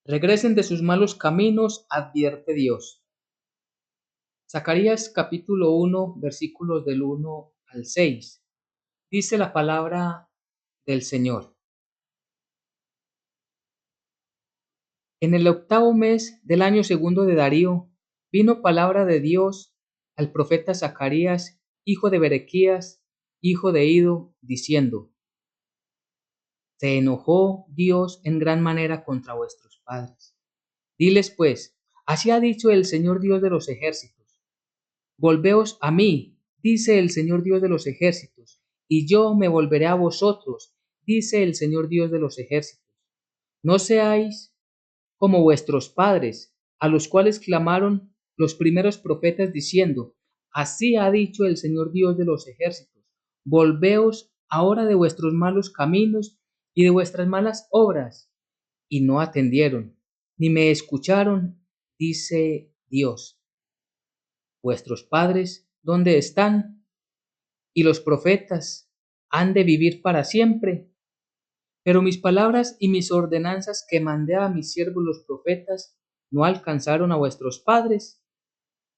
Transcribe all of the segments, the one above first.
Regresen de sus malos caminos, advierte Dios. Zacarías capítulo 1, versículos del 1 al 6. Dice la palabra del Señor. En el octavo mes del año segundo de Darío, vino palabra de Dios al profeta Zacarías, hijo de Berequías, hijo de Ido, diciendo: Se enojó Dios en gran manera contra vuestros padres. Diles pues, así ha dicho el Señor Dios de los ejércitos: Volveos a mí, dice el Señor Dios de los ejércitos, y yo me volveré a vosotros, dice el Señor Dios de los ejércitos. No seáis como vuestros padres, a los cuales clamaron los primeros profetas diciendo: Así ha dicho el Señor Dios de los ejércitos: Volveos ahora de vuestros malos caminos y de vuestras malas obras. Y no atendieron, ni me escucharon, dice Dios. Vuestros padres, ¿dónde están? Y los profetas, ¿han de vivir para siempre? Pero mis palabras y mis ordenanzas que mandé a mis siervos los profetas no alcanzaron a vuestros padres.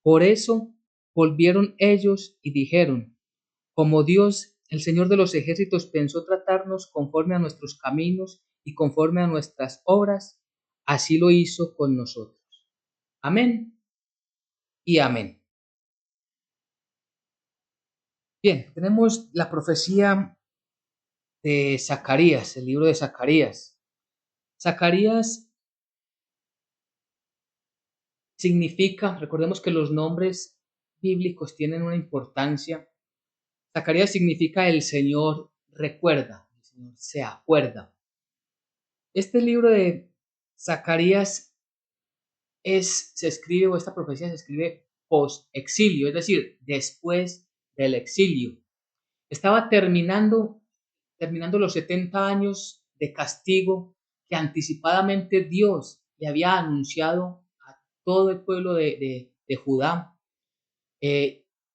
Por eso volvieron ellos y dijeron: Como Dios, el Señor de los ejércitos, pensó tratarnos conforme a nuestros caminos y conforme a nuestras obras, así lo hizo con nosotros. Amén y amén. Bien, tenemos la profecía de Zacarías, el libro de Zacarías. Zacarías significa, recordemos que los nombres bíblicos tienen una importancia. Zacarías significa el Señor recuerda, el Señor se acuerda. Este libro de Zacarías se escribe, o esta profecía se escribe post-exilio, es decir, después del exilio. Estaba terminando los 70 años de castigo que anticipadamente Dios le había anunciado a todo el pueblo de Judá,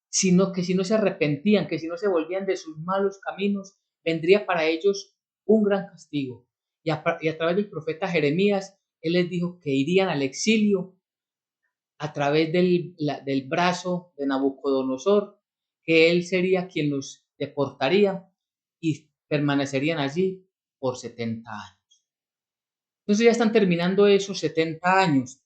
sino que si no se arrepentían, que si no se volvían de sus malos caminos, vendría para ellos un gran castigo. Y a través del profeta Jeremías, él les dijo que irían al exilio a través del brazo de Nabucodonosor, que él sería quien los deportaría y permanecerían allí por 70 años. Entonces ya están terminando esos 70 años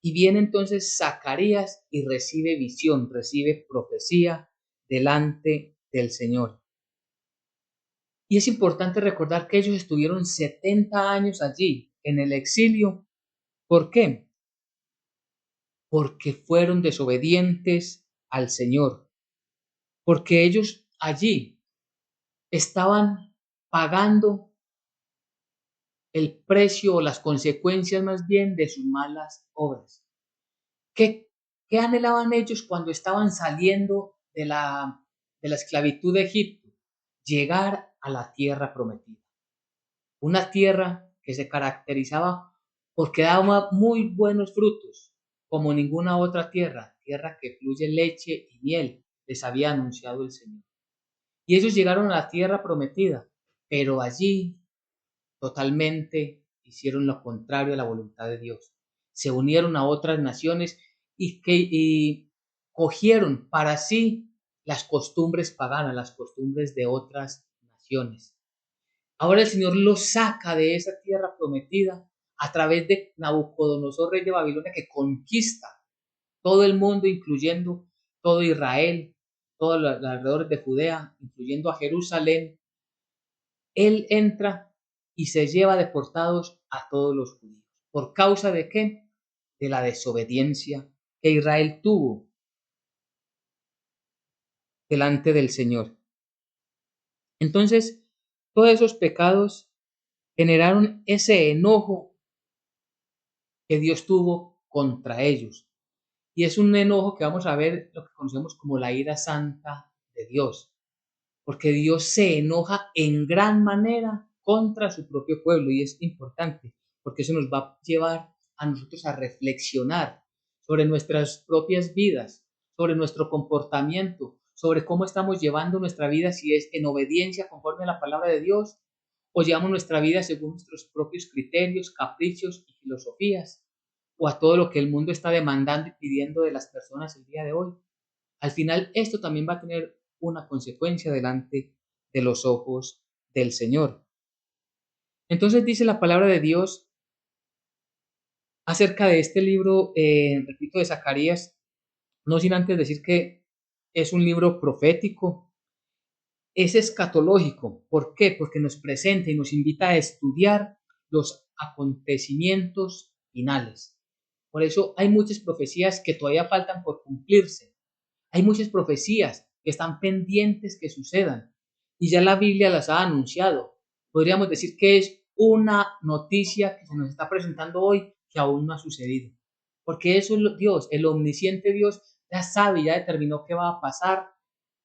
y viene entonces Zacarías y recibe visión, recibe profecía delante del Señor. Y es importante recordar que ellos estuvieron 70 años allí en el exilio. ¿Por qué? Porque fueron desobedientes al Señor, porque ellos allí estaban pagando el precio o las consecuencias más bien de sus malas obras. ¿Qué, qué anhelaban ellos cuando estaban saliendo de la esclavitud de Egipto? Llegar a la tierra prometida. Una tierra que se caracterizaba porque daba muy buenos frutos, como ninguna otra tierra, tierra que fluye leche y miel, les había anunciado el Señor. Y ellos llegaron a la tierra prometida, pero allí totalmente hicieron lo contrario a la voluntad de Dios. Se unieron a otras naciones y cogieron para sí las costumbres paganas, las costumbres de otras naciones. Ahora el Señor los saca de esa tierra prometida a través de Nabucodonosor, rey de Babilonia, que conquista todo el mundo, incluyendo todo Israel, todos los alrededores de Judea, incluyendo a Jerusalén. Él entra y se lleva deportados a todos los judíos. ¿Por causa de qué? De la desobediencia que Israel tuvo delante del Señor. Entonces, todos esos pecados generaron ese enojo que Dios tuvo contra ellos. Y es un enojo que vamos a ver lo que conocemos como la ira santa de Dios. Porque Dios se enoja en gran manera contra su propio pueblo y es importante porque eso nos va a llevar a nosotros a reflexionar sobre nuestras propias vidas, sobre nuestro comportamiento, sobre cómo estamos llevando nuestra vida, si es en obediencia conforme a la palabra de Dios ¿O llevamos nuestra vida según nuestros propios criterios, caprichos y filosofías? ¿O a todo lo que el mundo está demandando y pidiendo de las personas el día de hoy? Al final, esto también va a tener una consecuencia delante de los ojos del Señor. Entonces dice la palabra de Dios acerca de este libro, repito, de Zacarías, no sin antes decir que es un libro profético, es escatológico. ¿Por qué? Porque nos presenta y nos invita a estudiar los acontecimientos finales. Por eso hay muchas profecías que todavía faltan por cumplirse. Hay muchas profecías que están pendientes que sucedan y ya la Biblia las ha anunciado. Podríamos decir que es una noticia que se nos está presentando hoy que aún no ha sucedido. Porque eso es Dios, el omnisciente Dios ya sabe, ya determinó qué va a pasar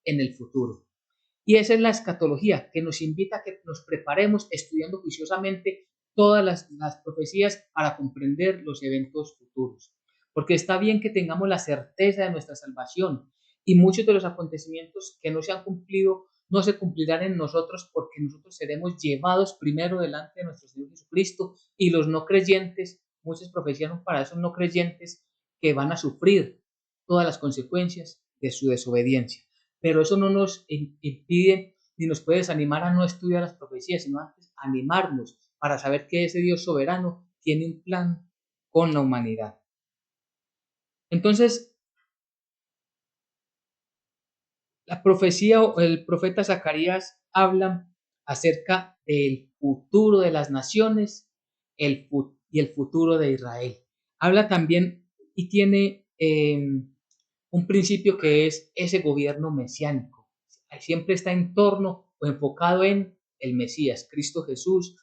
en el futuro. Y esa es la escatología, que nos invita a que nos preparemos estudiando juiciosamente todas las profecías para comprender los eventos futuros. Porque está bien que tengamos la certeza de nuestra salvación y muchos de los acontecimientos que no se han cumplido no se cumplirán en nosotros porque nosotros seremos llevados primero delante de nuestro Señor Jesucristo y los no creyentes, muchas profecías son para esos no creyentes que van a sufrir todas las consecuencias de su desobediencia. Pero eso no nos impide ni nos puede desanimar a no estudiar las profecías, sino antes animarnos para saber que ese Dios soberano tiene un plan con la humanidad. Entonces, la profecía o el profeta Zacarías habla acerca del futuro de las naciones y el futuro de Israel. Habla también y tiene un principio que es ese gobierno mesiánico. Siempre está en torno o enfocado en el Mesías, Cristo Jesús,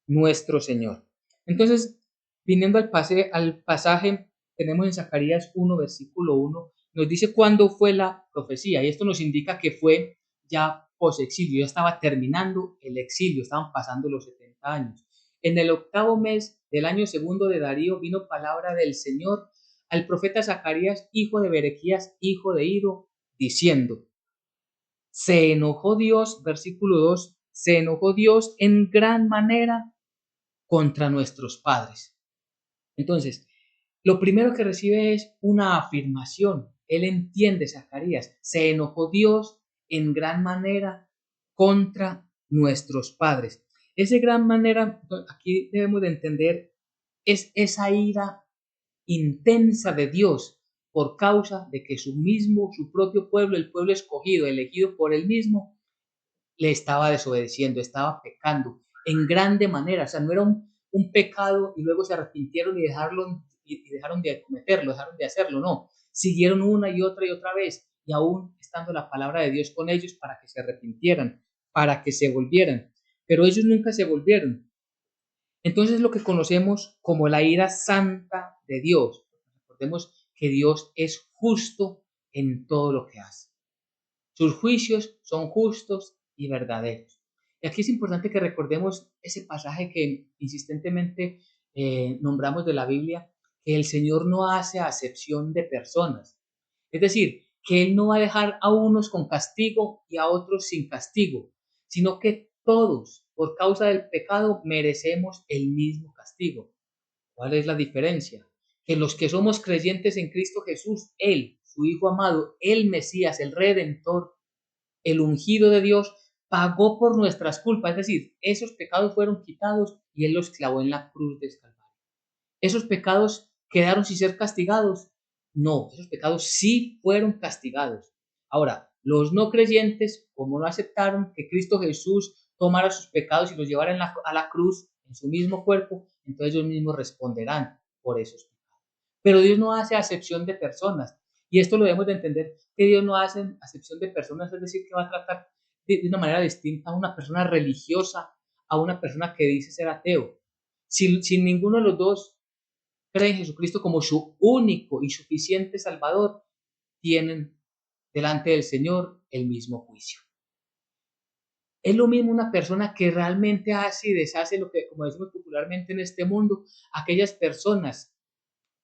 nuestro Señor. Entonces, viniendo al pasaje, tenemos en Zacarías 1, versículo 1, nos dice cuándo fue la profecía, y esto nos indica que fue ya posexilio, ya estaba terminando el exilio, estaban pasando los 70 años. En el 8º mes del año segundo de Darío vino palabra del Señor al profeta Zacarías, hijo de Berequías, hijo de Ido, diciendo, se enojó Dios, versículo 2, se enojó Dios en gran manera contra nuestros padres. Entonces, lo primero que recibe es una afirmación. Él entiende, Zacarías, se enojó Dios en gran manera contra nuestros padres. Ese gran manera, aquí debemos de entender, es esa ira intensa de Dios por causa de que su propio pueblo, el pueblo escogido, elegido por él mismo, le estaba desobedeciendo, estaba pecando en grande manera. O sea, no era un pecado y luego se arrepintieron y dejaron de cometerlo, dejaron de hacerlo, no. Siguieron una y otra vez, y aún estando la palabra de Dios con ellos para que se arrepintieran, para que se volvieran. Pero ellos nunca se volvieron. Entonces lo que conocemos como la ira santa de Dios. Recordemos que Dios es justo en todo lo que hace. Sus juicios son justos y verdaderos. Y aquí es importante que recordemos ese pasaje que insistentemente nombramos de la Biblia, que el Señor no hace acepción de personas. Es decir, que Él no va a dejar a unos con castigo y a otros sin castigo, sino que todos, por causa del pecado, merecemos el mismo castigo. ¿Cuál es la diferencia? Que los que somos creyentes en Cristo Jesús, Él, su Hijo amado, el Mesías, el Redentor, el ungido de Dios, pagó por nuestras culpas. Es decir, esos pecados fueron quitados y Él los clavó en la cruz del Calvario. ¿Esos pecados quedaron sin ser castigados? No, esos pecados sí fueron castigados. Ahora, los no creyentes, como no aceptaron que Cristo Jesús tomara sus pecados y los llevara a la cruz en su mismo cuerpo, entonces ellos mismos responderán por esos pecados. Pero Dios no hace acepción de personas. Y esto lo debemos de entender, que Dios no hace acepción de personas, es decir, que va a tratar de una manera distinta a una persona religiosa, a una persona que dice ser ateo. Si ninguno de los dos cree en Jesucristo como su único y suficiente Salvador, tienen delante del Señor el mismo juicio. Es lo mismo una persona que realmente hace y deshace lo que, como decimos popularmente en este mundo, aquellas personas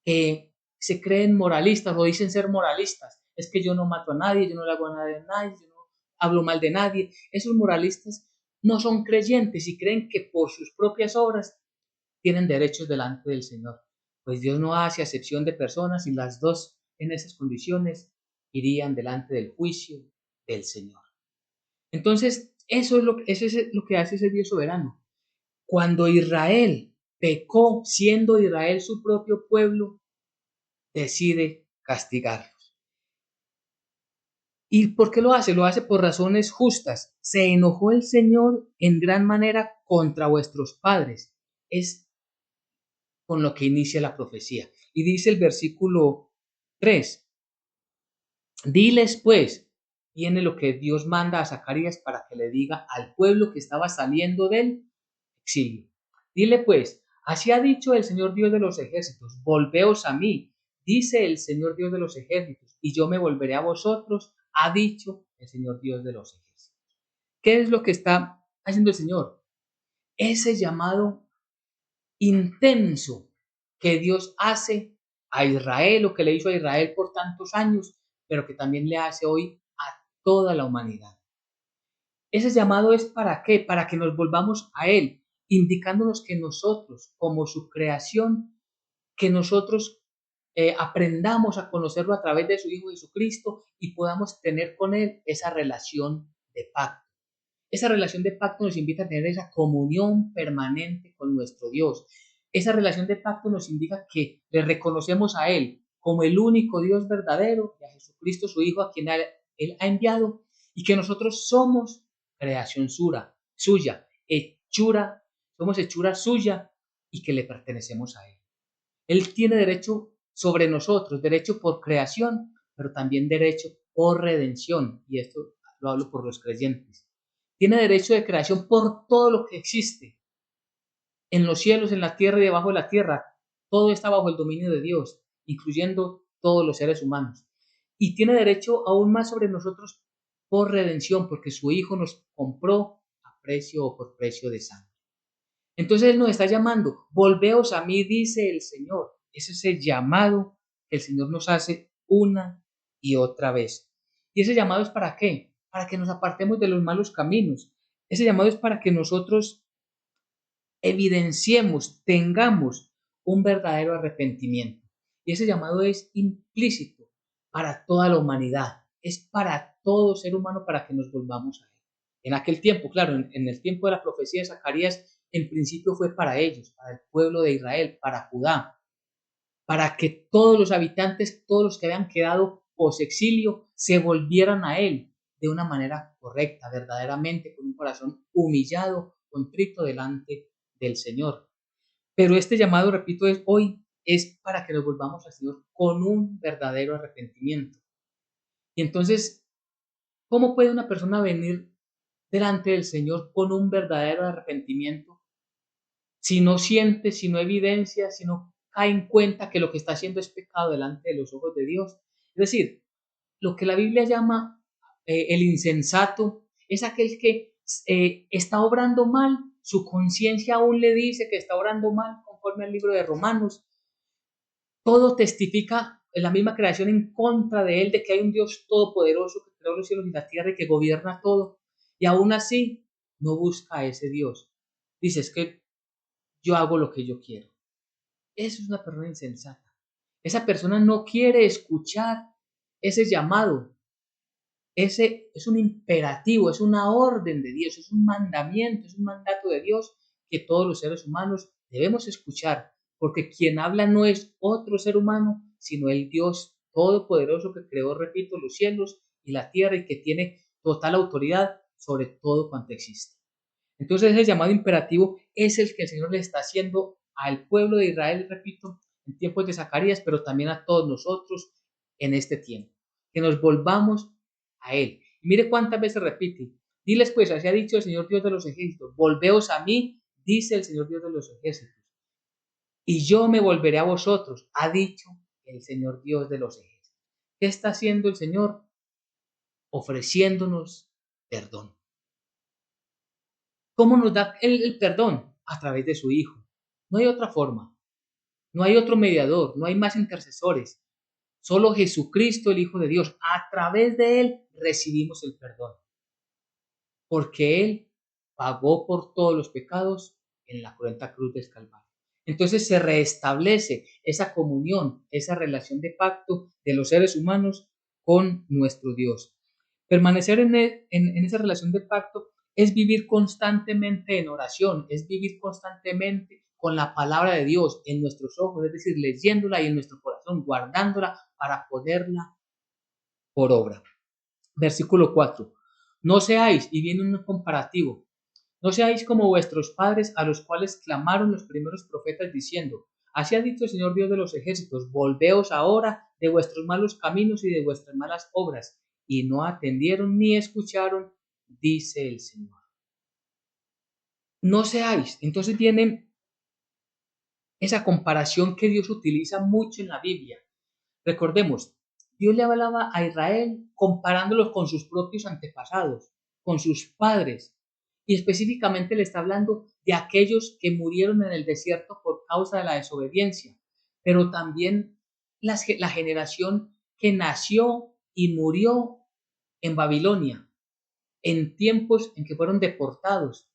que se creen moralistas o dicen ser moralistas. Es que yo no mato a nadie, yo no le hago a nadie, yo no hablo mal de nadie. Esos moralistas no son creyentes y creen que por sus propias obras tienen derechos delante del Señor. Pues Dios no hace acepción de personas y las dos en esas condiciones irían delante del juicio del Señor. Entonces, eso es lo que hace ese Dios soberano. Cuando Israel pecó, siendo Israel su propio pueblo, decide castigarlos. ¿Y por qué lo hace? Lo hace por razones justas. Se enojó el Señor en gran manera contra vuestros padres. Es con lo que inicia la profecía. Y dice el versículo 3, diles pues, viene lo que Dios manda a Zacarías para que le diga al pueblo que estaba saliendo del exilio. Dile pues, así ha dicho el Señor Dios de los ejércitos, volveos a mí, dice el Señor Dios de los ejércitos, y yo me volveré a vosotros, ha dicho el Señor Dios de los ejércitos. ¿Qué es lo que está haciendo el Señor? Ese llamado intenso que Dios hace a Israel, o que le hizo a Israel por tantos años, pero que también le hace hoy a toda la humanidad. Ese llamado es ¿para qué? Para que nos volvamos a Él, indicándonos que nosotros, como su creación, que nosotros aprendamos a conocerlo a través de su Hijo Jesucristo y podamos tener con Él esa relación de pacto. Esa relación de pacto nos invita a tener esa comunión permanente con nuestro Dios. Esa relación de pacto nos indica que le reconocemos a Él como el único Dios verdadero y a Jesucristo su Hijo a quien Él ha enviado, y que nosotros somos creación suya, somos hechura suya y que le pertenecemos a Él. Él tiene derecho sobre nosotros, derecho por creación, pero también derecho por redención, y esto lo hablo por los creyentes. Tiene derecho de creación por todo lo que existe, en los cielos, en la tierra y debajo de la tierra. Todo está bajo el dominio de Dios, incluyendo todos los seres humanos. Y tiene derecho aún más sobre nosotros por redención, porque su Hijo nos compró a precio o por precio de sangre. Entonces Él nos está llamando, volveos a mí, dice el Señor. Ese es el llamado que el Señor nos hace una y otra vez. ¿Y ese llamado es para qué? Para que nos apartemos de los malos caminos. Ese llamado es para que nosotros evidenciemos, tengamos un verdadero arrepentimiento. Y ese llamado es implícito para toda la humanidad. Es para todo ser humano, para que nos volvamos a Él. En aquel tiempo, claro, en el tiempo de la profecía de Zacarías, en principio fue para ellos, para el pueblo de Israel, para Judá, para que todos los habitantes, todos los que habían quedado posexilio, se volvieran a Él de una manera correcta, verdaderamente, con un corazón humillado, contrito delante del Señor. Pero este llamado, repito, es para que nos volvamos al Señor con un verdadero arrepentimiento. Y entonces, ¿cómo puede una persona venir delante del Señor con un verdadero arrepentimiento si no siente, si no evidencia, si no cae en cuenta que lo que está haciendo es pecado delante de los ojos de Dios? Es decir, lo que la Biblia llama el insensato es aquel que está obrando mal, su conciencia aún le dice que está obrando mal, conforme al libro de Romanos. Todo testifica en la misma creación en contra de él, de que hay un Dios todopoderoso que creó los cielos y la tierra y que gobierna todo. Y aún así no busca a ese Dios. Dice, es que yo hago lo que yo quiero. Eso es una persona insensata. Esa persona no quiere escuchar ese llamado. Ese es un imperativo, es una orden de Dios, es un mandamiento, es un mandato de Dios que todos los seres humanos debemos escuchar, porque quien habla no es otro ser humano, sino el Dios todopoderoso que creó, repito, los cielos y la tierra y que tiene total autoridad sobre todo cuanto existe. Entonces ese llamado imperativo es el que el Señor le está haciendo al pueblo de Israel, repito, en tiempos de Zacarías, pero también a todos nosotros en este tiempo. Que nos volvamos a Él. Y mire cuántas veces repite. Diles pues, así ha dicho el Señor Dios de los ejércitos, volveos a mí, dice el Señor Dios de los ejércitos, y yo me volveré a vosotros, ha dicho el Señor Dios de los ejércitos. ¿Qué está haciendo el Señor? Ofreciéndonos perdón. ¿Cómo nos da el perdón? A través de su Hijo. No hay otra forma. No hay otro mediador. No hay más intercesores. Solo Jesucristo, el Hijo de Dios. A través de Él recibimos el perdón. Porque Él pagó por todos los pecados en la cruenta cruz del Calvario. Entonces se restablece esa comunión, esa relación de pacto de los seres humanos con nuestro Dios. Permanecer en esa relación de pacto es vivir constantemente en oración, es vivir constantemente con la palabra de Dios en nuestros ojos, es decir, leyéndola y en nuestro corazón, guardándola para ponerla por obra. Versículo 4. No seáis, y viene un comparativo, no seáis como vuestros padres, a los cuales clamaron los primeros profetas diciendo: así ha dicho el Señor Dios de los ejércitos, volveos ahora de vuestros malos caminos y de vuestras malas obras. Y no atendieron ni escucharon, dice el Señor. No seáis. Entonces viene esa comparación que Dios utiliza mucho en la Biblia. Recordemos, Dios le hablaba a Israel comparándolos con sus propios antepasados, con sus padres, y específicamente le está hablando de aquellos que murieron en el desierto por causa de la desobediencia, pero también la generación que nació y murió en Babilonia, en tiempos en que fueron deportados.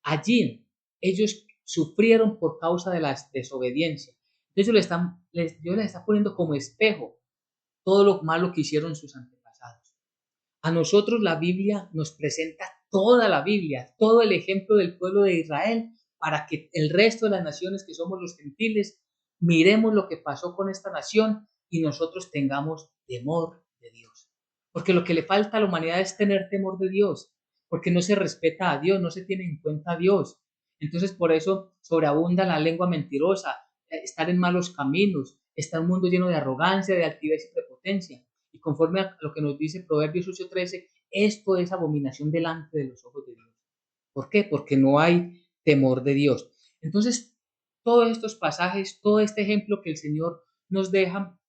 Allí ellos sufrieron por causa de la desobediencia. Entonces Dios les está poniendo como espejo todo lo malo que hicieron sus antepasados. A nosotros la Biblia nos presenta toda la Biblia, todo el ejemplo del pueblo de Israel, para que el resto de las naciones que somos los gentiles miremos lo que pasó con esta nación y nosotros tengamos temor de Dios. Porque lo que le falta a la humanidad es tener temor de Dios, porque no se respeta a Dios, no se tiene en cuenta a Dios. Entonces por eso sobreabunda la lengua mentirosa, estar en malos caminos, está un mundo lleno de arrogancia, de altivez y prepotencia. Y conforme a lo que nos dice Proverbios 8:13, esto es abominación delante de los ojos de Dios. ¿Por qué? Porque no hay temor de Dios. Entonces, todos estos pasajes, todo este ejemplo que el Señor nos deja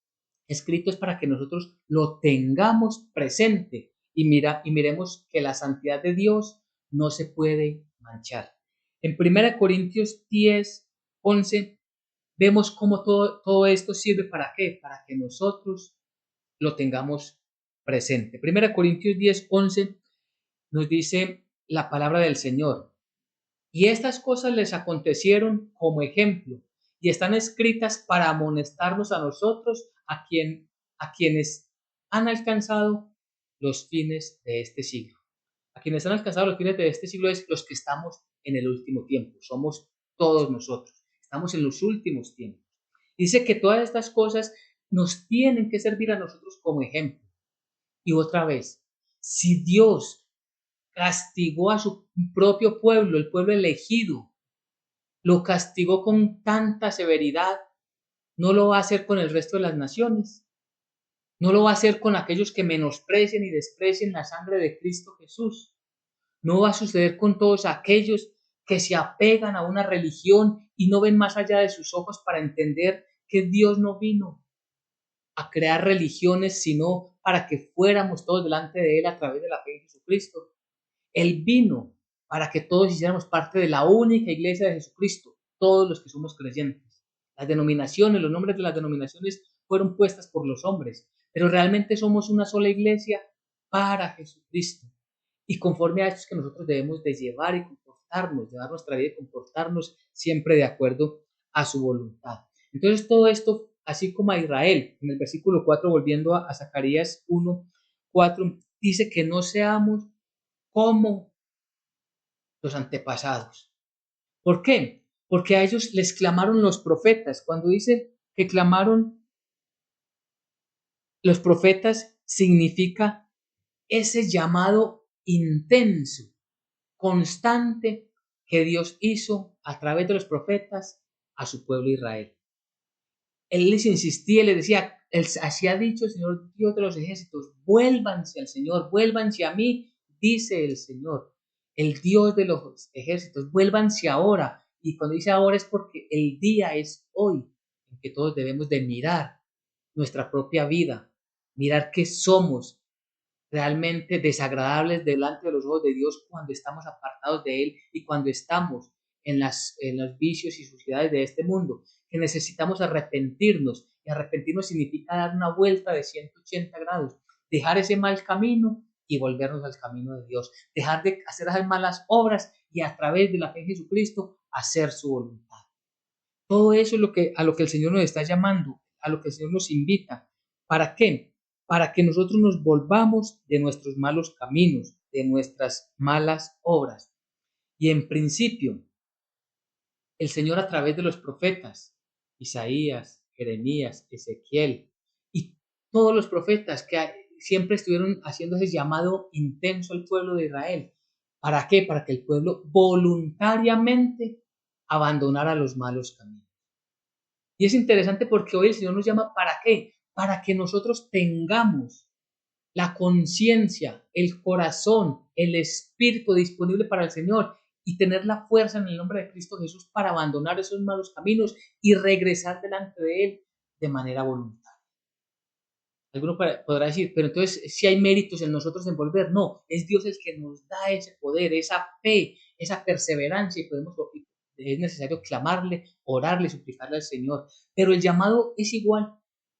escrito es para que nosotros lo tengamos presente y miremos que la santidad de Dios no se puede manchar. En 1 Corintios 10:11 vemos cómo todo esto sirve para qué, para que nosotros lo tengamos presente. 1 Corintios 10:11 nos dice la palabra del Señor. Y estas cosas les acontecieron como ejemplo y están escritas para amonestarnos a nosotros, a quienes han alcanzado los fines de este siglo. A quienes han alcanzado los fines de este siglo es los que estamos en el último tiempo. Somos todos nosotros. Estamos en los últimos tiempos. Dice que todas estas cosas nos tienen que servir a nosotros como ejemplo. Y otra vez, si Dios castigó a su propio pueblo, el pueblo elegido, lo castigó con tanta severidad, no lo va a hacer con el resto de las naciones, no lo va a hacer con aquellos que menosprecien y desprecien la sangre de Cristo Jesús, no va a suceder con todos aquellos que se apegan a una religión y no ven más allá de sus ojos para entender que Dios no vino a crear religiones, sino para que fuéramos todos delante de Él a través de la fe en Jesucristo. Él vino para que todos hiciéramos parte de la única iglesia de Jesucristo, todos los que somos creyentes. Las denominaciones, los nombres de las denominaciones fueron puestas por los hombres, pero realmente somos una sola iglesia para Jesucristo. Y conforme a esto es que nosotros debemos de llevar y comportarnos, llevar nuestra vida y comportarnos siempre de acuerdo a su voluntad. Entonces todo esto, así como a Israel, en el versículo 4, volviendo a Zacarías 1:4, dice que no seamos como los antepasados. ¿Por qué? Porque a ellos les clamaron los profetas. Cuando dice que clamaron los profetas, significa ese llamado intenso, constante que Dios hizo a través de los profetas a su pueblo Israel. Él les insistía, les decía, así ha dicho el Señor Dios de los ejércitos, vuélvanse al Señor, vuélvanse a mí, dice el Señor, el Dios de los ejércitos, vuélvanse ahora. Y cuando dice ahora es porque el día es hoy, en que todos debemos de mirar nuestra propia vida, mirar qué somos, realmente desagradables delante de los ojos de Dios cuando estamos apartados de Él y cuando estamos en los vicios y suciedades de este mundo, que necesitamos arrepentirnos. Y arrepentirnos significa dar una vuelta de 180 grados, dejar ese mal camino y volvernos al camino de Dios. Dejar de hacer esas malas obras y a través de la fe en Jesucristo hacer su voluntad. Todo eso es a lo que el Señor nos está llamando, a lo que el Señor nos invita. ¿Para qué? Para que nosotros nos volvamos de nuestros malos caminos, de nuestras malas obras. Y en principio, el Señor a través de los profetas, Isaías, Jeremías, Ezequiel y todos los profetas que siempre estuvieron haciendo ese llamado intenso al pueblo de Israel. ¿Para qué? Para que el pueblo voluntariamente abandonara los malos caminos. Y es interesante porque hoy el Señor nos llama ¿para qué? Para que nosotros tengamos la conciencia, el corazón, el espíritu disponible para el Señor y tener la fuerza en el nombre de Cristo Jesús para abandonar esos malos caminos y regresar delante de Él de manera voluntaria. Alguno podrá decir, pero entonces si hay méritos en nosotros en volver, no, es Dios el que nos da ese poder, esa fe, esa perseverancia y es necesario clamarle, orarle, suplicarle al Señor. Pero el llamado es igual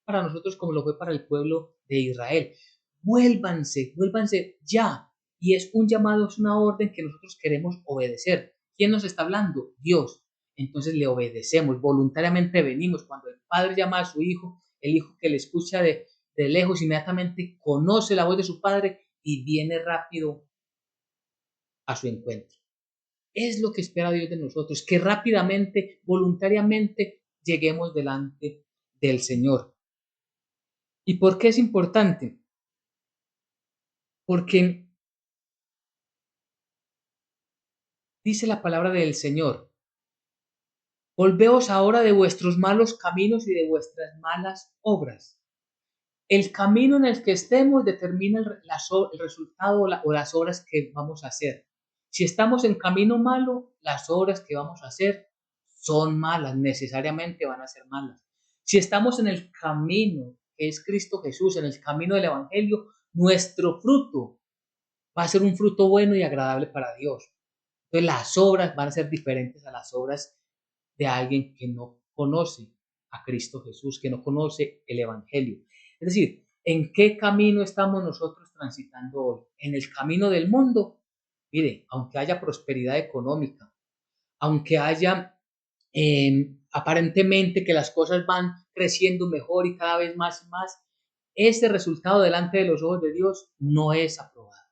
para nosotros como lo fue para el pueblo de Israel. Vuélvanse, vuélvanse ya. Y es un llamado, es una orden que nosotros queremos obedecer. ¿Quién nos está hablando? Dios. Entonces le obedecemos, voluntariamente venimos. Cuando el Padre llama a su Hijo, el Hijo que le escucha de lejos inmediatamente conoce la voz de su Padre y viene rápido a su encuentro. Es lo que espera Dios de nosotros, que rápidamente, voluntariamente, lleguemos delante del Señor. ¿Y por qué es importante? Porque dice la palabra del Señor, volveos ahora de vuestros malos caminos y de vuestras malas obras. El camino en el que estemos determina el resultado o las obras que vamos a hacer. Si estamos en camino malo, las obras que vamos a hacer son malas, necesariamente van a ser malas. Si estamos en el camino que es Cristo Jesús, en el camino del Evangelio, nuestro fruto va a ser un fruto bueno y agradable para Dios. Entonces las obras van a ser diferentes a las obras de alguien que no conoce a Cristo Jesús, que no conoce el Evangelio. Es decir, ¿en qué camino estamos nosotros transitando hoy? ¿En el camino del mundo? Mire, aunque haya prosperidad económica, aunque haya aparentemente que las cosas van creciendo mejor y cada vez más y más, ese resultado delante de los ojos de Dios no es aprobado.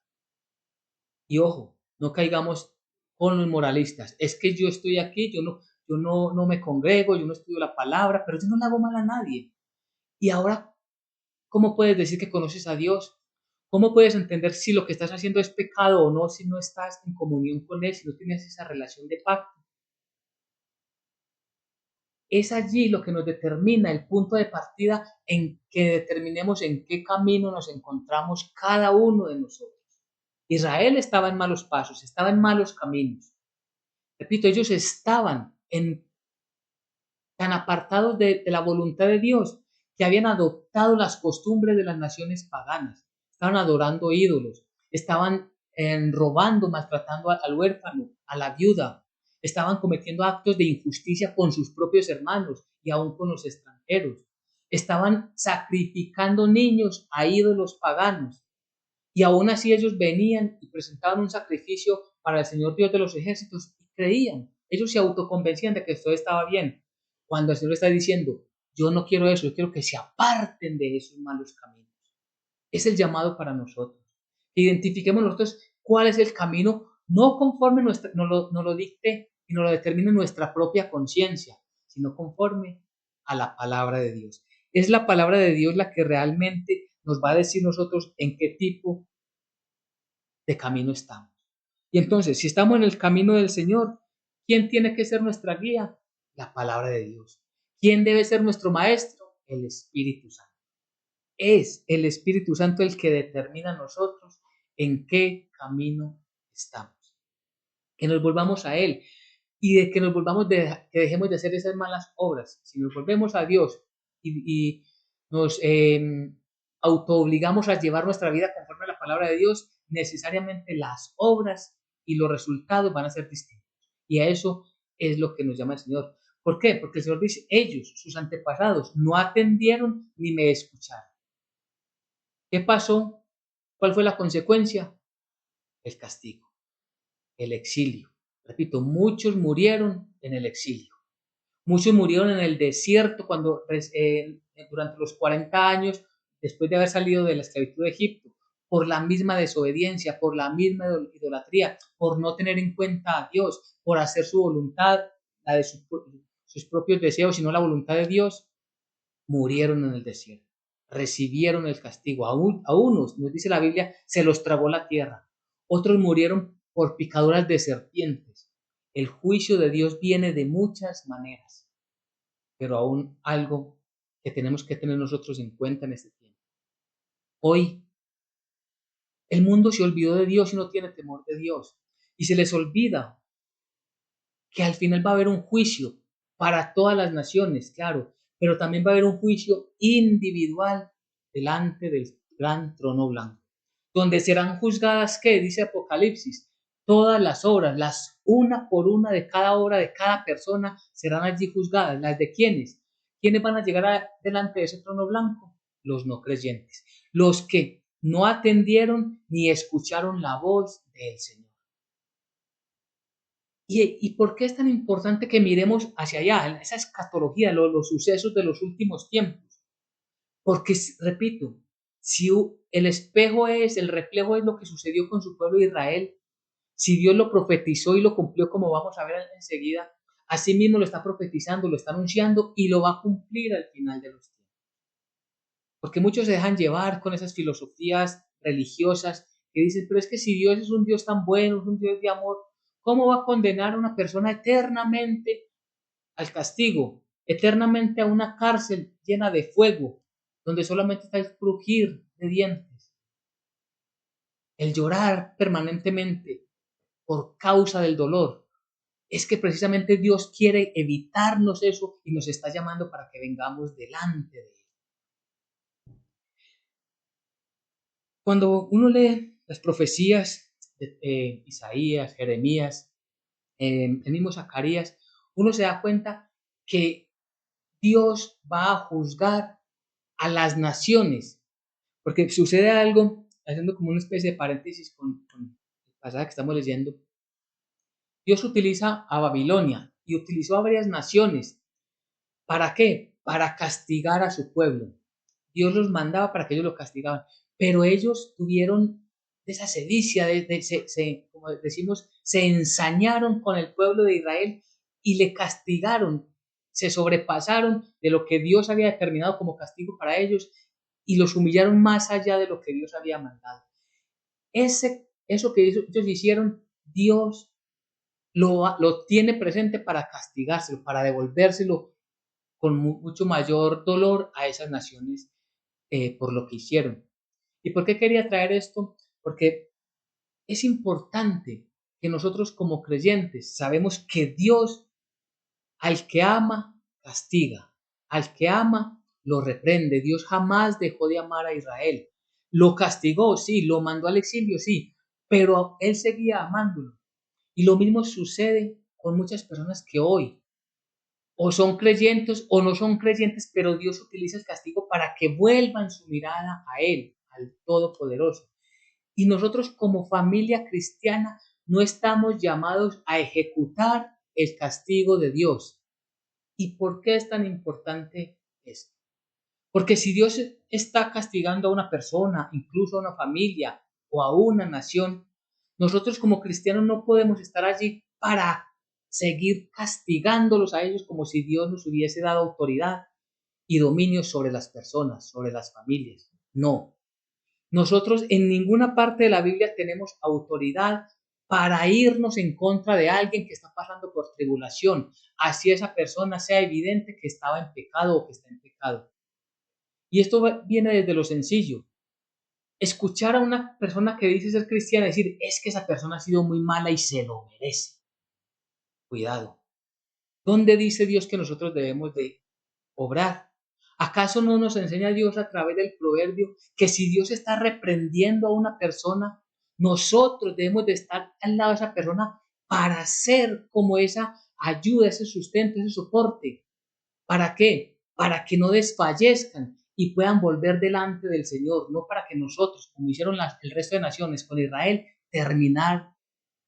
Y ojo, no caigamos con los moralistas. Es que yo estoy aquí, yo no me congrego, yo no estudio la palabra, pero yo no le hago mal a nadie. Y ahora, ¿cómo puedes decir que conoces a Dios? ¿Cómo puedes entender si lo que estás haciendo es pecado o no, si no estás en comunión con Él, si no tienes esa relación de pacto? Es allí lo que nos determina el punto de partida en que determinemos en qué camino nos encontramos cada uno de nosotros. Israel estaba en malos pasos, estaba en malos caminos. Repito, ellos estaban tan apartados de la voluntad de Dios que habían adoptado las costumbres de las naciones paganas. Estaban adorando ídolos, estaban robando, maltratando al huérfano, a la viuda. Estaban cometiendo actos de injusticia con sus propios hermanos y aún con los extranjeros. Estaban sacrificando niños a ídolos paganos. Y aún así ellos venían y presentaban un sacrificio para el Señor Dios de los ejércitos y creían. Ellos se autoconvencían de que todo estaba bien. Cuando el Señor está diciendo, yo no quiero eso, yo quiero que se aparten de esos malos caminos. Es el llamado para nosotros. Identifiquemos nosotros cuál es el camino, no conforme no lo dicte y no lo determine nuestra propia conciencia, sino conforme a la palabra de Dios. Es la palabra de Dios la que realmente nos va a decir nosotros en qué tipo de camino estamos. Y entonces, si estamos en el camino del Señor, ¿quién tiene que ser nuestra guía? La palabra de Dios. ¿Quién debe ser nuestro maestro? El Espíritu Santo. Es el Espíritu Santo el que determina a nosotros en qué camino estamos. Que nos volvamos a Él y de que nos volvamos que dejemos de hacer esas malas obras. Si nos volvemos a Dios y nos autoobligamos a llevar nuestra vida conforme a la palabra de Dios, necesariamente las obras y los resultados van a ser distintos. Y a eso es lo que nos llama el Señor. ¿Por qué? Porque el Señor dice, ellos, sus antepasados, no atendieron ni me escucharon. ¿Qué pasó ¿Cuál fue la consecuencia? El castigo, el exilio. Repito, muchos murieron en el exilio. Muchos murieron en el desierto durante los 40 años después de haber salido de la esclavitud de Egipto, por la misma desobediencia, por la misma idolatría, por no tener en cuenta a Dios, por hacer su voluntad, la de sus propios deseos, y no la voluntad de Dios, murieron en el desierto, recibieron el castigo. A unos, nos dice la Biblia, se los tragó la tierra. Otros murieron por picaduras de serpientes. El juicio de Dios viene de muchas maneras, pero aún algo que tenemos que tener nosotros en cuenta en este tiempo. Hoy, el mundo se olvidó de Dios y no tiene temor de Dios. Y se les olvida que al final va a haber un juicio para todas las naciones, claro, pero también va a haber un juicio individual delante del gran trono blanco, donde serán juzgadas, ¿qué? Dice Apocalipsis, todas las obras, las una por una de cada obra de cada persona serán allí juzgadas. ¿Las de quiénes? ¿Quiénes van a llegar delante de ese trono blanco? Los no creyentes, los que no atendieron ni escucharon la voz del Señor. ¿Y por qué es tan importante que miremos hacia allá, en esa escatología, los sucesos de los últimos tiempos? Porque, repito, si el reflejo es lo que sucedió con su pueblo de Israel, si Dios lo profetizó y lo cumplió, como vamos a ver enseguida, así mismo lo está profetizando, lo está anunciando y lo va a cumplir al final de los tiempos. Porque muchos se dejan llevar con esas filosofías religiosas que dicen, pero es que si Dios es un Dios tan bueno, es un Dios de amor, ¿cómo va a condenar a una persona eternamente al castigo, eternamente a una cárcel llena de fuego, donde solamente está el crujir de dientes, el llorar permanentemente por causa del dolor? Es que precisamente Dios quiere evitarnos eso y nos está llamando para que vengamos delante de Él. Cuando uno lee las profecías de Isaías, Jeremías, el mismo Zacarías, uno se da cuenta que Dios va a juzgar a las naciones, porque sucede algo, haciendo como una especie de paréntesis con el pasaje que estamos leyendo. Dios utiliza a Babilonia y utilizó a varias naciones. ¿Para qué? Para castigar a su pueblo. Dios los mandaba para que ellos lo castigaban, pero ellos tuvieron esa sedicia, como decimos, se ensañaron con el pueblo de Israel y le castigaron, se sobrepasaron de lo que Dios había determinado como castigo para ellos y los humillaron más allá de lo que Dios había mandado. Eso que ellos hicieron, Dios lo tiene presente para castigárselo, para devolvérselo con mucho mayor dolor a esas naciones por lo que hicieron. ¿Y por qué quería traer esto? Porque es importante que nosotros como creyentes sabemos que Dios al que ama castiga, al que ama lo reprende. Dios jamás dejó de amar a Israel. Lo castigó, sí, lo mandó al exilio, sí, pero Él seguía amándolo. Y lo mismo sucede con muchas personas que hoy o son creyentes o no son creyentes, pero Dios utiliza el castigo para que vuelvan su mirada a Él, al Todopoderoso. Y nosotros como familia cristiana no estamos llamados a ejecutar el castigo de Dios. ¿Y por qué es tan importante esto? Porque si Dios está castigando a una persona, incluso a una familia o a una nación, nosotros como cristianos no podemos estar allí para seguir castigándolos a ellos como si Dios nos hubiese dado autoridad y dominio sobre las personas, sobre las familias. No. Nosotros en ninguna parte de la Biblia tenemos autoridad para irnos en contra de alguien que está pasando por tribulación, así esa persona sea evidente que estaba en pecado o que está en pecado. Y esto viene desde lo sencillo. Escuchar a una persona que dice ser cristiana decir, es que esa persona ha sido muy mala y se lo merece. Cuidado. ¿Dónde dice Dios que nosotros debemos de obrar? ¿Acaso no nos enseña Dios a través del proverbio que si Dios está reprendiendo a una persona, nosotros debemos de estar al lado de esa persona para ser como esa ayuda, ese sustento, ese soporte? ¿Para qué? Para que no desfallezcan y puedan volver delante del Señor, no para que nosotros, como hicieron el resto de naciones con Israel, terminar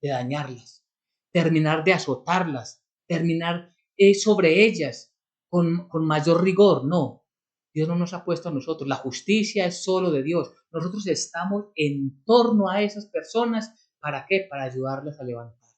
de dañarlas, terminar de azotarlas, terminar sobre ellas con mayor rigor. No, Dios no nos ha puesto a nosotros. La justicia es solo de Dios. Nosotros estamos en torno a esas personas. ¿Para qué? Para ayudarles a levantar.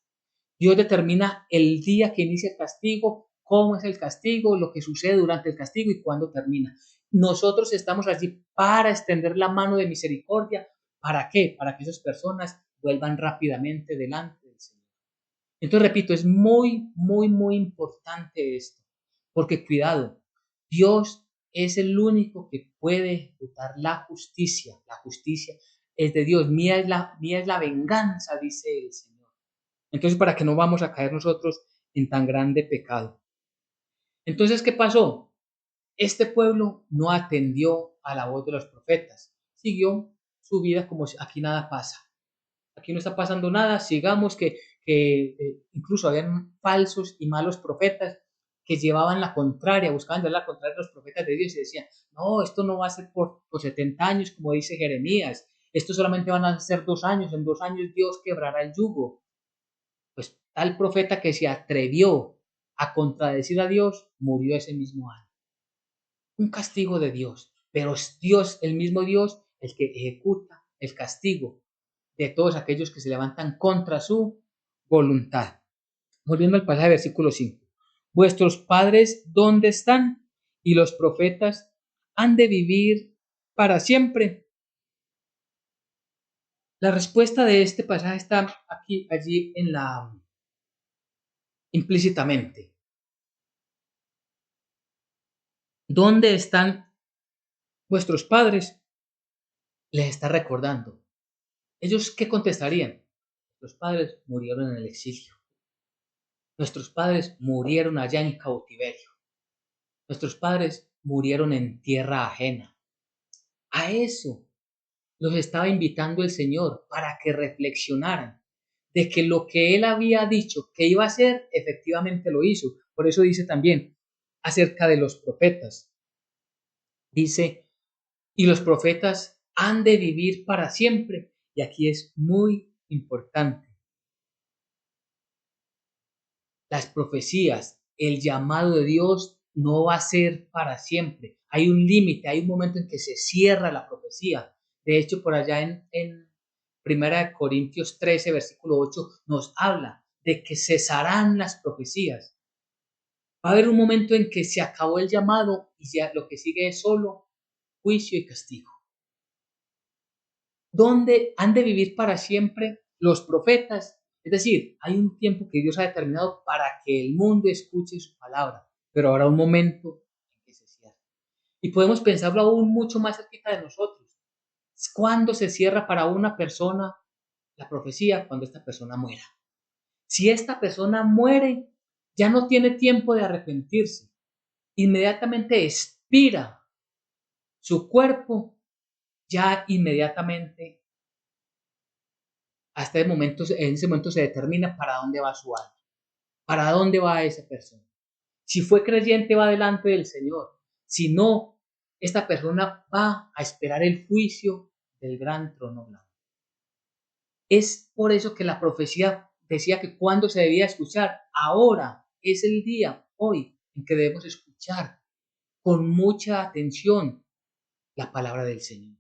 Dios determina el día que inicia el castigo, cómo es el castigo, lo que sucede durante el castigo y cuándo termina. Nosotros estamos allí para extender la mano de misericordia. ¿Para qué? Para que esas personas vuelvan rápidamente delante del Señor. Entonces, repito, es muy, muy, muy importante esto, porque cuidado, Dios es el único que puede ejecutar la justicia. La justicia es de Dios. Mía es la venganza, dice el Señor. Entonces, para que no vamos a caer nosotros en tan grande pecado. Entonces, ¿qué pasó? Este pueblo no atendió a la voz de los profetas. Siguió su vida como si aquí nada pasa. Aquí no está pasando nada. Sigamos que incluso habían falsos y malos profetas que llevaban la contraria, buscaban dar la contraria a los profetas de Dios y decían, no, esto no va a ser por 70 años, como dice Jeremías. Esto solamente van a ser 2 años. En 2 años Dios quebrará el yugo. Pues tal profeta que se atrevió a contradecir a Dios murió ese mismo año. Un castigo de Dios, pero es Dios, el mismo Dios, el que ejecuta el castigo de todos aquellos que se levantan contra su voluntad. Volviendo al pasaje, versículo 5. Vuestros padres, ¿dónde están? Y los profetas han de vivir para siempre. La respuesta de este pasaje está aquí, allí implícitamente. ¿Dónde están vuestros padres? Les está recordando. ¿Ellos qué contestarían? Nuestros padres murieron en el exilio. Nuestros padres murieron allá en cautiverio. Nuestros padres murieron en tierra ajena. A eso los estaba invitando el Señor para que reflexionaran de que lo que Él había dicho que iba a hacer, efectivamente lo hizo. Por eso dice también acerca de los profetas. Dice, y los profetas han de vivir para siempre. Y aquí es muy importante. Las profecías, el llamado de Dios no va a ser para siempre. Hay un límite, hay un momento en que se cierra la profecía. De hecho, por allá en 1 Corintios 13, versículo 8, nos habla de que cesarán las profecías. Va a haber un momento en que se acabó el llamado y ya lo que sigue es solo juicio y castigo. ¿Dónde han de vivir para siempre los profetas? Es decir, hay un tiempo que Dios ha determinado para que el mundo escuche su palabra, pero habrá un momento en que se cierra. Y podemos pensarlo aún mucho más cerquita de nosotros. ¿Cuándo se cierra para una persona la profecía? Cuando esta persona muera. Si esta persona muere, ya no tiene tiempo de arrepentirse. Inmediatamente expira su cuerpo, ya inmediatamente hasta el momento, en ese momento se determina para dónde va su alma, para dónde va esa persona. Si fue creyente, va delante del Señor. Si no, esta persona va a esperar el juicio del gran trono blanco. Es por eso que la profecía decía que cuando se debía escuchar, ahora es el día, hoy, en que debemos escuchar con mucha atención la palabra del Señor.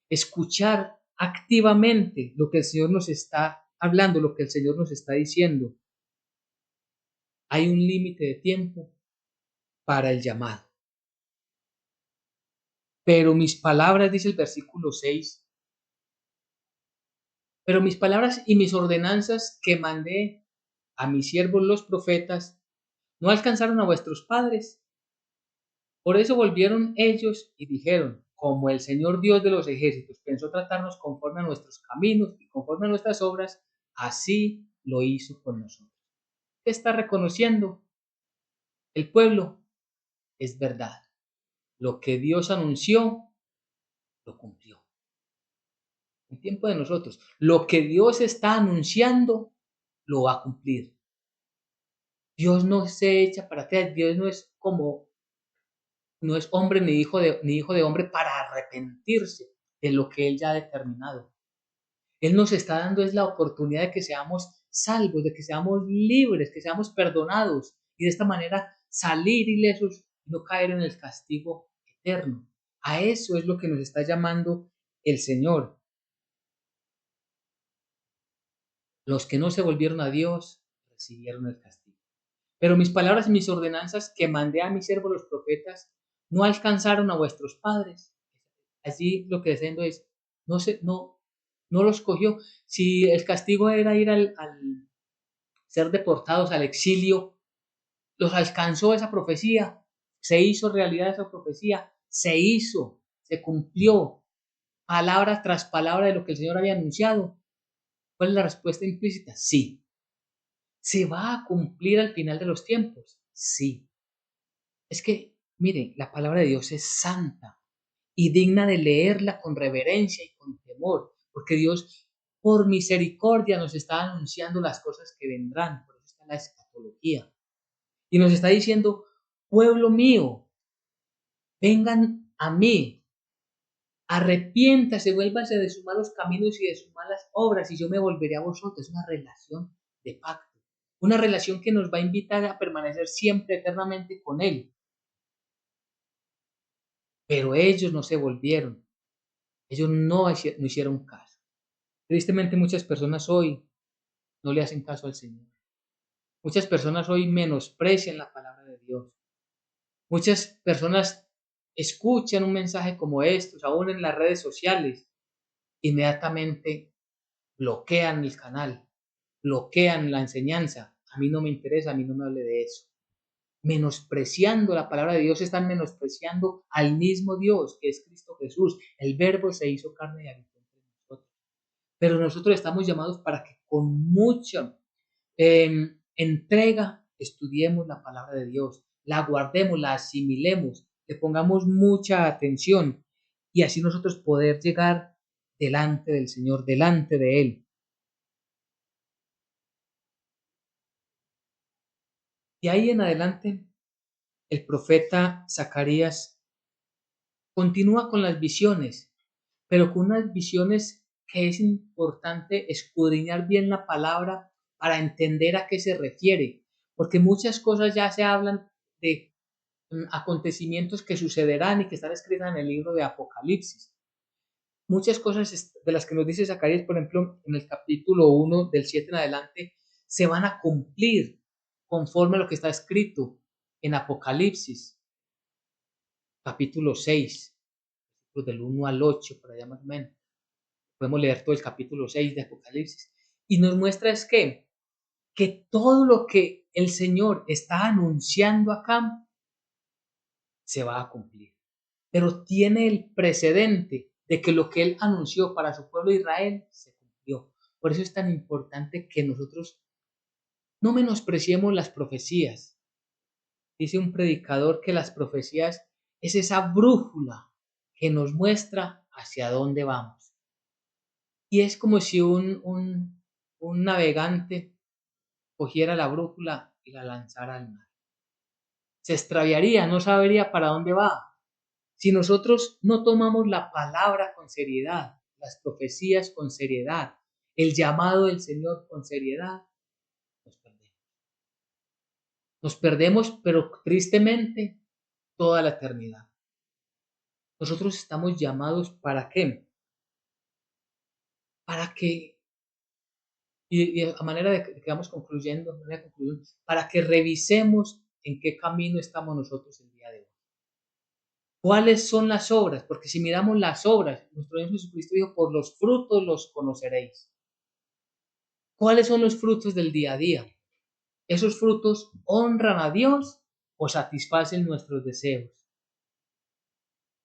Escuchar activamente lo que el Señor nos está hablando, lo que el Señor nos está diciendo. Hay un límite de tiempo para el llamado. Pero mis palabras, dice el versículo 6, pero mis palabras y mis ordenanzas que mandé a mis siervos los profetas no alcanzaron a vuestros padres. Por eso volvieron ellos y dijeron, como el Señor Dios de los ejércitos pensó tratarnos conforme a nuestros caminos y conforme a nuestras obras, así lo hizo con nosotros. ¿Qué está reconociendo el pueblo? Es verdad. Lo que Dios anunció, lo cumplió. En tiempo de nosotros, lo que Dios está anunciando, lo va a cumplir. Dios no se echa para atrás, Dios no es como no es hombre ni hijo de hombre para arrepentirse de lo que Él ya ha determinado. Él nos está dando es la oportunidad de que seamos salvos, de que seamos libres, que seamos perdonados y de esta manera salir ilesos y no caer en el castigo eterno. A eso es lo que nos está llamando el Señor. Los que no se volvieron a Dios recibieron el castigo. Pero mis palabras y mis ordenanzas que mandé a mis siervos los profetas no alcanzaron a vuestros padres. Así lo que diciendo es, no los cogió. Si el castigo era ir al ser deportados al exilio, los alcanzó esa profecía, se hizo realidad esa profecía, se cumplió palabra tras palabra de lo que el Señor había anunciado. ¿Cuál es la respuesta implícita? Sí. ¿Se va a cumplir al final de los tiempos? Sí. Es que, miren, la palabra de Dios es santa y digna de leerla con reverencia y con temor, porque Dios, por misericordia, nos está anunciando las cosas que vendrán. Por eso está la escatología. Y nos está diciendo, pueblo mío, vengan a mí, arrepiéntase, vuélvase de sus malos caminos y de sus malas obras, y yo me volveré a vosotros. Es una relación de pacto, una relación que nos va a invitar a permanecer siempre eternamente con Él. Pero ellos no se volvieron, ellos no hicieron caso. Tristemente muchas personas hoy no le hacen caso al Señor. Muchas personas hoy menosprecian la palabra de Dios. Muchas personas escuchan un mensaje como estos, aún en las redes sociales, inmediatamente bloquean el canal, bloquean la enseñanza. A mí no me interesa, a mí no me hable de eso. Menospreciando la palabra de Dios, están menospreciando al mismo Dios, que es Cristo Jesús. El Verbo se hizo carne y habitó entre nosotros. Pero nosotros estamos llamados para que con mucha entrega estudiemos la palabra de Dios, la guardemos, la asimilemos, le pongamos mucha atención y así nosotros poder llegar delante del Señor, delante de Él. Y ahí en adelante, el profeta Zacarías continúa con las visiones, pero con unas visiones que es importante escudriñar bien la palabra para entender a qué se refiere, porque muchas cosas ya se hablan de acontecimientos que sucederán y que están escritas en el libro de Apocalipsis. Muchas cosas de las que nos dice Zacarías, por ejemplo, en el capítulo 1 del 7 en adelante, se van a cumplir conforme a lo que está escrito en Apocalipsis, capítulo 6, del 1 al 8, por allá más o menos. Podemos leer todo el capítulo 6 de Apocalipsis. Y nos muestra es que todo lo que el Señor está anunciando acá se va a cumplir. Pero tiene el precedente de que lo que Él anunció para su pueblo Israel se cumplió. Por eso es tan importante que nosotros no menospreciemos las profecías. Dice un predicador que las profecías es esa brújula que nos muestra hacia dónde vamos. Y es como si un navegante cogiera la brújula y la lanzara al mar. Se extraviaría, no sabería para dónde va. Si nosotros no tomamos la palabra con seriedad, las profecías con seriedad, el llamado del Señor con seriedad, nos perdemos. Nos perdemos, pero tristemente, toda la eternidad. Nosotros estamos llamados ¿para qué? Para que, y a manera de que vamos concluyendo, para que revisemos en qué camino estamos nosotros el día de hoy. ¿Cuáles son las obras? Porque si miramos las obras, nuestro Señor Jesucristo dijo, por los frutos los conoceréis. ¿Cuáles son los frutos del día a día? ¿Esos frutos honran a Dios o satisfacen nuestros deseos?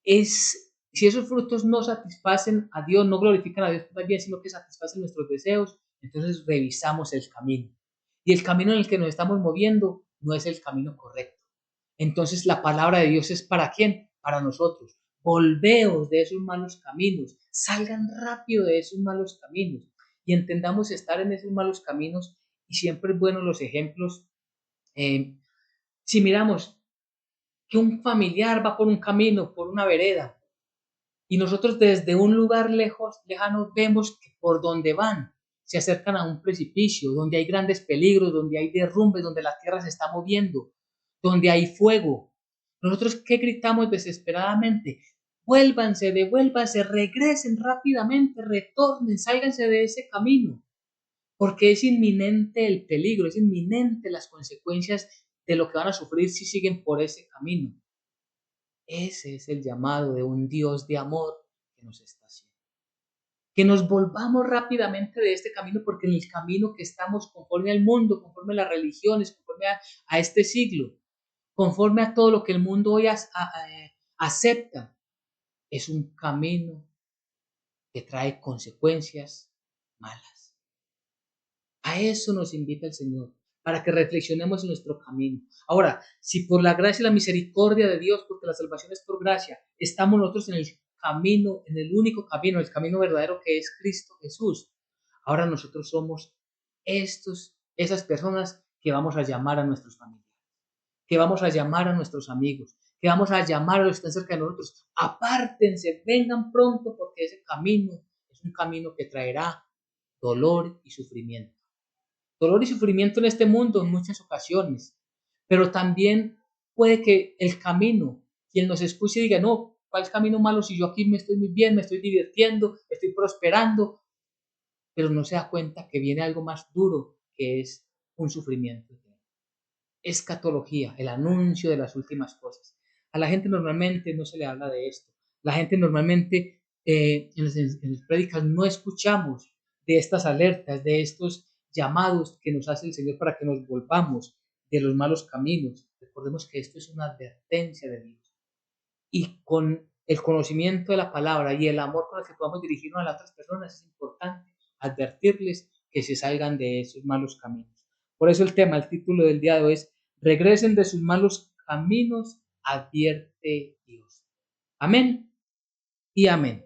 Si esos frutos no satisfacen a Dios, no glorifican a Dios también, sino que satisfacen nuestros deseos, entonces revisamos el camino. Y el camino en el que nos estamos moviendo no es el camino correcto. Entonces la palabra de Dios es ¿para quién? Para nosotros. Volveos de esos malos caminos, salgan rápido de esos malos caminos y entendamos estar en esos malos caminos y siempre es bueno los ejemplos. Si miramos, que un familiar va por un camino, por una vereda, y nosotros desde un lugar lejos, lejano, vemos que por donde van se acercan a un precipicio, donde hay grandes peligros, donde hay derrumbes, donde la tierra se está moviendo, donde hay fuego. Nosotros, ¿qué gritamos desesperadamente? Vuélvanse, devuélvanse, regresen rápidamente, retornen, sálganse de ese camino, porque es inminente el peligro, es inminente las consecuencias de lo que van a sufrir si siguen por ese camino. Ese es el llamado de un Dios de amor que nos está haciendo. Que nos volvamos rápidamente de este camino, porque en el camino que estamos, conforme al mundo, conforme a las religiones, conforme a este siglo, conforme a todo lo que el mundo hoy acepta, es un camino que trae consecuencias malas. A eso nos invita el Señor, para que reflexionemos en nuestro camino. Ahora, si por la gracia y la misericordia de Dios, porque la salvación es por gracia, estamos nosotros en el camino, en el único camino, el camino verdadero que es Cristo Jesús. Ahora nosotros somos esas personas que vamos a llamar a nuestros familiares, que vamos a llamar a nuestros amigos, que vamos a llamar a los que están cerca de nosotros. Apártense, vengan pronto, porque ese camino es un camino que traerá dolor y sufrimiento. Dolor y sufrimiento en este mundo en muchas ocasiones, pero también puede que el camino, quien nos escuche diga, no, ¿cuál es camino malo si yo aquí me estoy muy bien, me estoy divirtiendo, estoy prosperando? Pero no se da cuenta que viene algo más duro, que es un sufrimiento. Escatología, el anuncio de las últimas cosas. A la gente normalmente no se le habla de esto. La gente normalmente en las prédicas no escuchamos de estas alertas, de estos llamados que nos hace el Señor para que nos volvamos de los malos caminos. Recordemos que esto es una advertencia de Dios. Y con el conocimiento de la palabra y el amor con el que podamos dirigirnos a las otras personas, es importante advertirles que se salgan de esos malos caminos. Por eso el título del día de hoy es Regresen de sus malos caminos, advierte Dios. Amén y amén.